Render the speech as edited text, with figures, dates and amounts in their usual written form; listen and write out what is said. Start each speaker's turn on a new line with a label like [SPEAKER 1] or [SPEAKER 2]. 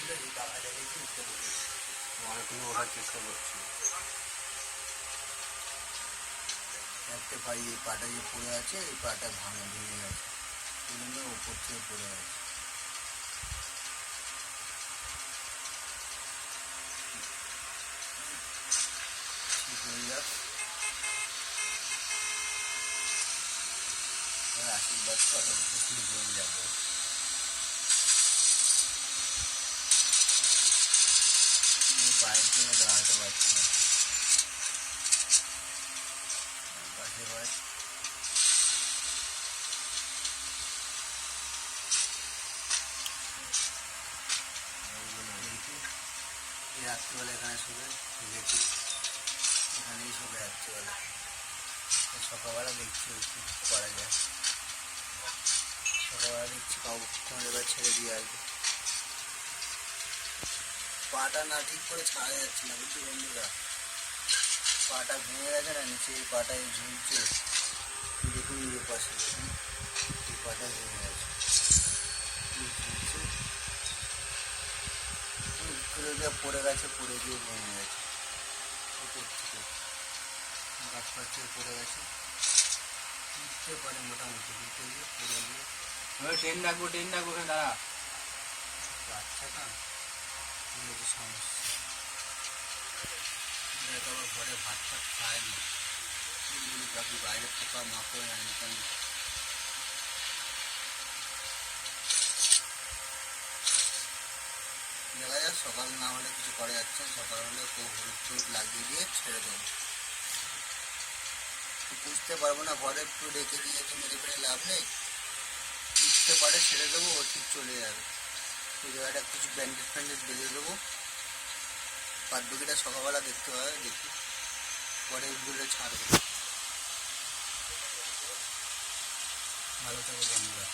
[SPEAKER 1] ছিল, এই পাখা দেখেছি উঠতে বলেছি, অনেকক্ষণ ওঠার চেষ্টা করছি। একটা পাই এই পাটা যে পড়ে আছে, এই পাটা ভেঙে গেছে, এই জন্য ওপর থেকে পড়ে গেছে। ঠিক হয়ে যাক, আশীর্বাদ করে ঠিক হয়ে যাবো। পায়ের জন্য দাঁড়াতে পারছি না, পাশে পায় রাত্রিবেলা এখানে শুবে দেখি, এখানেই শুবে রাত্রিবেলা। সকালবেলা দেখছি কি করা যায়, সকালবেলা দেখছি কাউ তোমার এবার ছেড়ে দিয়ে আসবে। পাটা না ঠিক করে ছাড়া যাচ্ছে না, বুঝছি বন্ধুরা, পাটা ভেঙে গেছে না, নিচে এই পাটায় ঝুলছে, দেখুন নিজের পাশে দেখুন, এই পাটা ভেঙে গেছে, ঝুলছে পড়ে গেছে, পড়ে গিয়ে ভেঙে গেছে, উপর থেকে গাছ পাশ থেকে পড়ে গেছে, উঠতে পারে মোটামুটি, উঠে গিয়ে পড়ে গিয়ে
[SPEAKER 2] ট্রেন ডাকবো ওখানে দাঁড়া।
[SPEAKER 1] বাচ্চা না এই যে সমস্যা, দেখ আবার ঘরে ভাত টাত খায় না, বাকি বাইরে পোকা মাকড় আনতাম। দেখা যাক, সকাল না হলে কিছু করা যাচ্ছে না, সকাল হলে কেউ হলুদ টলুদ লাগিয়ে দিয়ে ছেড়ে দেবো। বুঝতে পারবো না, ঘরে একটু রেখে দিয়ে একটু মেরে ফেলে লাভ নেই, উঠতে পারে ছেড়ে দেবো, ও ঠিক চলে যাবে। ওই জায়গাটা কিছু ব্যান্ডেজ ফ্যান্ডেজ বেঁধে দেবো, বাদ বাকিটা সকালবেলা দেখতে হবে, দেখি পরে উঠলে ছাড়বো। ভালো থাকো বন্ধুরা।